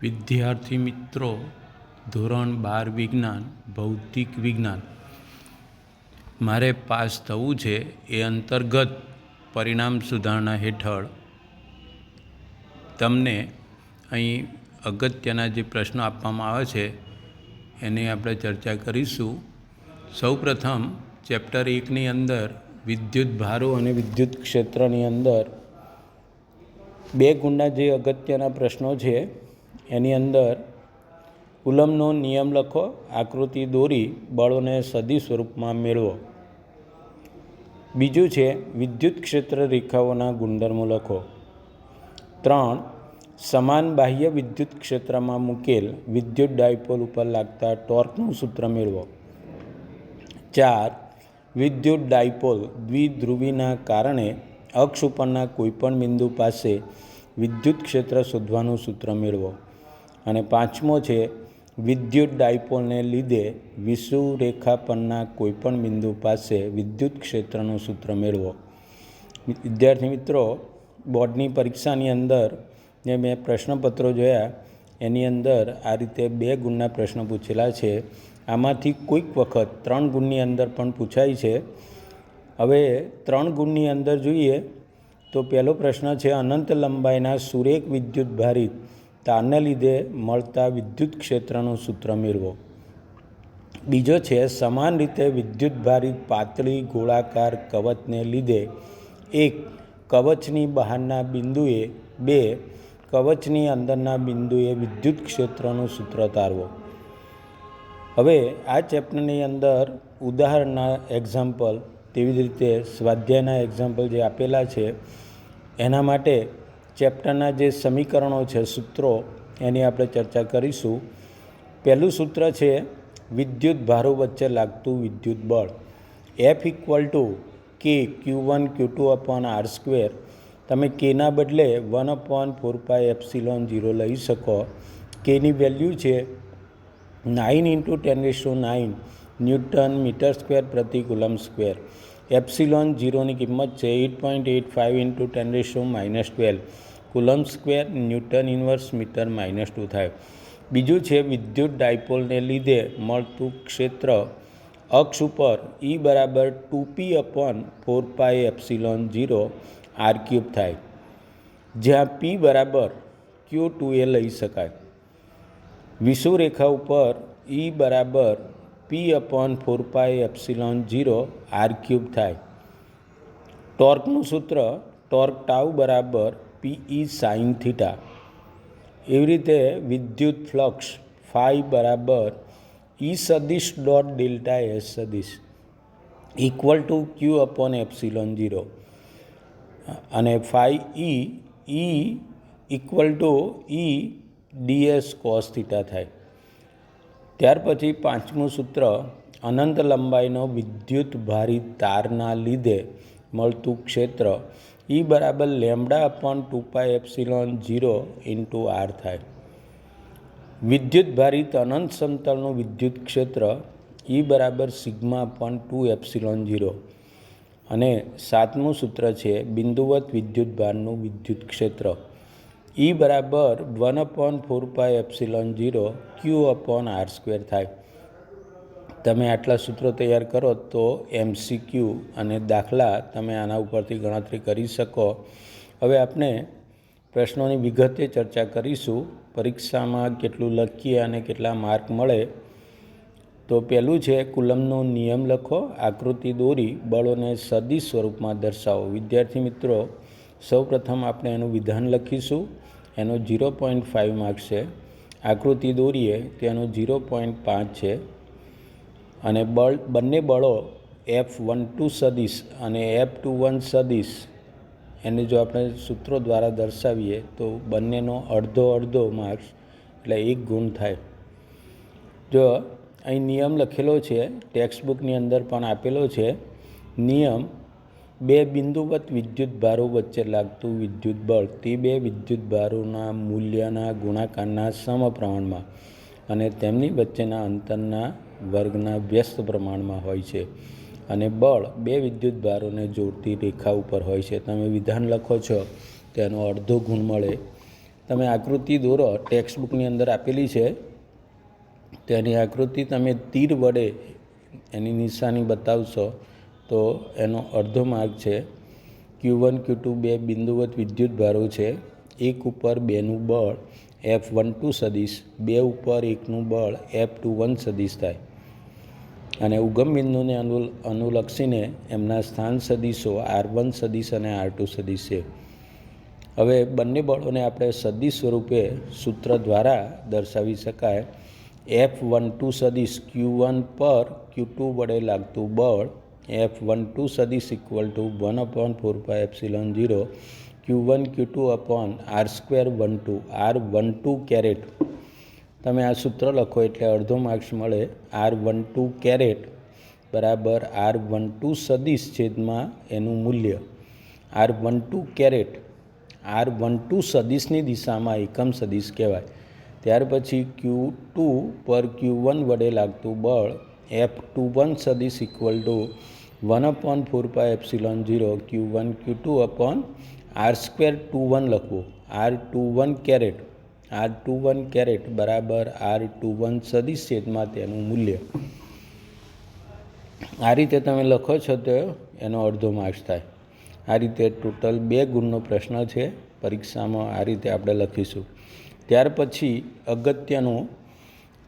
વિદ્યાર્થી મિત્રો, ધોરણ 12 વિજ્ઞાન ભૌતિક વિજ્ઞાન મારે પાસ થવું છે એ અંતર્ગત પરિણામ સુધારણા હેઠળ તમને અહીં અગત્યના જે પ્રશ્નો આપવામાં આવે છે એની આપણે ચર્ચા કરીશું. સૌપ્રથમ ચેપ્ટર 1ની અંદર વિદ્યુત ભારો અને વિદ્યુત ક્ષેત્રની અંદર 2 ગુણના જે અગત્યના પ્રશ્નો છે એની અંદર કુલમનો નિયમ લખો, આકૃતિ દોરી બળોને સદી સ્વરૂપમાં મેળવો. બીજું છે વિદ્યુત ક્ષેત્ર રેખાઓના ગુણધર્મો લખો. 3 સમાન બાહ્ય વિદ્યુત ક્ષેત્રમાં મૂકેલ વિદ્યુત ડાયપોલ ઉપર લાગતા ટોર્કનું સૂત્ર મેળવો. 4 વિદ્યુત ડાયપોલ દ્વિધ્રુવીના કારણે અક્ષ ઉપરના કોઈપણ બિંદુ પાસે વિદ્યુત ક્ષેત્ર શોધવાનું સૂત્ર મેળવો. અને 5મો છે વિદ્યુત ડાયપોલને લીધે વિષુવરેખા પરના કોઈપણ બિંદુ પાસે વિદ્યુત ક્ષેત્રનું સૂત્ર મેળવો. વિદ્યાર્થી મિત્રો, બોર્ડની પરીક્ષાની અંદર જે મેં પ્રશ્નપત્રો જોયા એની અંદર આ રીતે 2 ગુણના પ્રશ્નો પૂછેલા છે. આમાંથી કોઈક વખત 3 ગુણની અંદર પણ પૂછાય છે. હવે 3 ગુણની અંદર જોઈએ તો પહેલો પ્રશ્ન છે અનંત લંબાઈના સુરેખ વિદ્યુત ભારિત તારને લીધે મળતા વિદ્યુત ક્ષેત્રનું સૂત્ર મેળવો. બીજો છે સમાન રીતે વિદ્યુત ભારિત પાતળી ગોળાકાર કવચને લીધે 1 કવચની બહારના બિંદુએ 2 કવચની અંદરના બિંદુએ વિદ્યુત ક્ષેત્રનું સૂત્ર તારવો. હવે આ ચેપ્ટરની અંદર ઉદાહરણના એક્ઝામ્પલ તેવી જ રીતે સ્વાધ્યાયના એક્ઝામ્પલ જે આપેલા છે એના માટે ચેપ્ટરના જે સમીકરણો છે, સૂત્રો, એની આપણે ચર્ચા કરીશું. પહેલું સૂત્ર છે વિદ્યુત ભારો વચ્ચે લાગતું વિદ્યુત બળ. F = K Q1 Q2 upon R². તમે Kના બદલે 1/4πε0 લઈ શકો. Kની વેલ્યુ છે 9 × 10⁹ ન્યૂટન મીટર સ્ક્વેર પ્રતિ કુલમ સ્ક્વેર. ε0ની કિંમત છે 8.85 × 10⁻12 coulomb square newton inverse metre -2 થાય. બીજું છે વિદ્યુત ડાયપોલને લીધે મળતું ક્ષેત્ર અક્ષ ઉપર E = 2p/4πε0 r³ થાય, જ્યાં p = Q2a લઈ શકાય. વિષુવરેખા ઉપર E = p/4πε0 r³ થાય. ટોર્કનું સૂત્ર ટોર્ક τ = Pe sin θ. એવી રીતે વિદ્યુત ફ્લક્સ φ = E સદિશ ડોટ ડેલ્ટા S સદિશ = Q/ε0 અને φ E = E ds cos θ થાય. ત્યાર પછી 5મું સૂત્ર અનંત લંબાઈનો વિદ્યુત ભારિત તારના લીધે મળતું ક્ષેત્ર E = λ/2πε0 × r થાય. વિદ્યુત ભારિત અનંત સમતલનું વિદ્યુત ક્ષેત્ર E = σ/2ε0. અને 7મું સૂત્ર છે બિંદુવત વિદ્યુત ભારનું વિદ્યુત ક્ષેત્ર E = 1/4πε0 Q/r² થાય. તમે આટલા સૂત્રો તૈયાર કરો તો MCQ અને દાખલા તમે આના ઉપરથી ગણતરી કરી શકો. હવે આપણે પ્રશ્નોની વિગતે ચર્ચા કરીશું. પરીક્ષામાં કેટલું લખીએ અને કેટલા માર્ક મળે. તો પહેલું છે કુલમનો નિયમ લખો, આકૃતિ દોરી બળોને સદી સ્વરૂપમાં દર્શાવો. વિદ્યાર્થી મિત્રો, સૌપ્રથમ આપણે એનું વિધાન લખીશું. એનો 0.5 માર્ક છે. આકૃતિ દોરીએ તો એનો 0.5 છે. અને બંને બળો F12 સદિશ અને F21 સદિશ એને જો આપણે સૂત્રો દ્વારા દર્શાવીએ તો બંનેનો અડધો માર્ક્સ એટલે 1 ગુણ થાય. જો અહીં નિયમ લખેલો છે, ટેક્સ્ટબુકની અંદર પણ આપેલો છે. નિયમ 2 બિંદુવત વિદ્યુત ભારો વચ્ચે લાગતું વિદ્યુત બળ તે 2 વિદ્યુત ભારોના મૂલ્યના ગુણાકારના સમપ્રમાણમાં અને તેમની વચ્ચેના અંતરના વર્ગના વ્યસ્ત પ્રમાણમાં હોય છે. અને બળ 2 વિદ્યુત ભારોને જોડતી રેખા ઉપર હોય છે. તમે વિધાન લખો છો તેનો અડધો ગુણ મળે. તમે આકૃતિ દોરો, ટેક્સ્ટ બુકની અંદર આપેલી છે. તેની આકૃતિ તમે તીર વડે એની નિશાની બતાવશો તો એનો અડધો માર્ક છે. Q1 Q2 બે બિંદુવત વિદ્યુત ભારો છે. 1 ઉપર 2નું બળ F12 સદીશ, 2 ઉપર 1નું બળ F21 સદીશ થાય. અને ઉગમ બિંદુને અનુલક્ષીને એમના સ્થાન સદીશો R1 સદીશ અને R2 સદીશ છે. હવે બંને બળોને આપણે સદીશ સ્વરૂપે સૂત્ર દ્વારા દર્શાવી શકાય. F12 સદીશ Q1 પર Q2 વડે લાગતું બળ F12 સદીશ = 1/4πε0 Q1 Q2 upon R²12 R12 caret. તમે આ સૂત્ર લખો એટલે અડધો માર્ક્સ મળે. R12 કેરેટ બરાબર R12 સદીશ છેદમાં એનું મૂલ્ય. R12 કેરેટ R12 સદીશની દિશામાં એકમ સદીશ કહેવાય. ત્યાર પછી Q2 પર Q1 વડે લાગતું બળ F21 સદીશ = 1/4πε0 Q1 Q2 અપોન R²21 લખવું. R21 કેરેટ R21 કેરેટ બરાબર R21 સદીશ છેદમાં તેનું મૂલ્ય. આ રીતે તમે લખો છો તો એનો અડધો માર્ક્સ થાય. આ રીતે ટોટલ 2 ગુણનો પ્રશ્ન છે. પરીક્ષામાં આ રીતે આપણે લખીશું. ત્યાર પછી અગત્યનું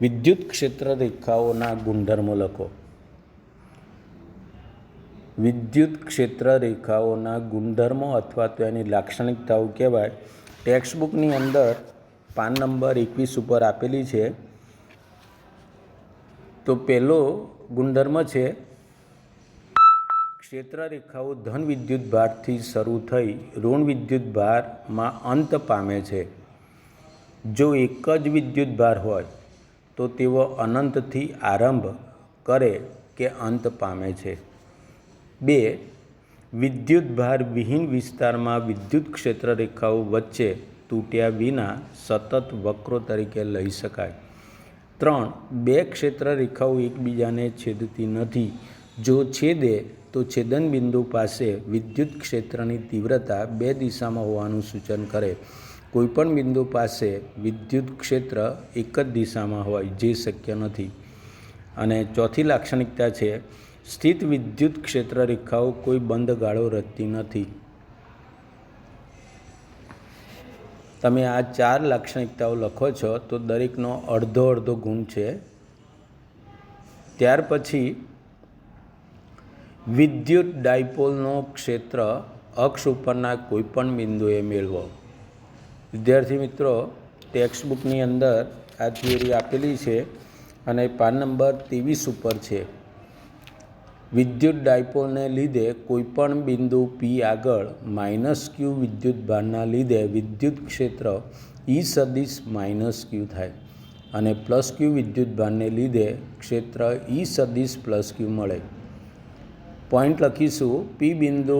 વિદ્યુત ક્ષેત્ર રેખાઓના ગુણધર્મો લખો. વિદ્યુત ક્ષેત્ર રેખાઓના ગુણધર્મો અથવા તો એની લાક્ષણિકતાઓ કહેવાય. ટેક્સ્ટ બુકની અંદર પાન નંબર 21 ઉપર આપેલી છે. તો પહેલો ગુણધર્મ છે ક્ષેત્ર રેખાઓ ધન વિદ્યુત ભારથી શરૂ થઈ ઋણ વિદ્યુત ભારમાં અંત પામે છે. જો એક જ વિદ્યુત ભાર હોય તો તેઓ અનંતથી આરંભ કરે કે અંત પામે છે. 2. વિદ્યુત ભાર વિહીન વિસ્તારમાં વિદ્યુત ક્ષેત્ર રેખાઓ વચ્ચે તૂટ્યા વિના સતત વક્રો તરીકે લઈ શકાય. 3. બે ક્ષેત્ર રેખાઓ એકબીજાને છેદતી નથી. જો છેદે તો છેદન બિંદુ પાસે વિદ્યુત ક્ષેત્રની તીવ્રતા 2 દિશામાં હોવાનું સૂચન કરે. કોઈપણ બિંદુ પાસે વિદ્યુત ક્ષેત્ર એક જ દિશામાં હોય જે શક્ય નથી. અને ચોથી લાક્ષણિકતા છે સ્થિત વિદ્યુત ક્ષેત્ર રેખાઓ કોઈ બંધ ગાળો રચતી નથી. તમે આ 4 લાક્ષણિકતાઓ લખો છો તો દરેકનો અડધો ગુણ છે. ત્યાર પછી વિદ્યુત ડાયપોલનો ક્ષેત્ર અક્ષ ઉપરના કોઈપણ બિંદુએ મેળવો. વિદ્યાર્થી મિત્રો, ટેક્સ્ટ બુકની અંદર આ થિયરી આપેલી છે અને પાન નંબર 23 ઉપર છે. વિદ્યુત ડાયપોલને લીધે કોઈપણ બિંદુ P આગળ -q વિદ્યુત ભારના લીધે વિદ્યુત ક્ષેત્ર E સદીશ -q થાય અને +q વિદ્યુત ભારને લીધે ક્ષેત્ર E સદીશ +q મળે. પોઈન્ટ લખીશું. P બિંદુ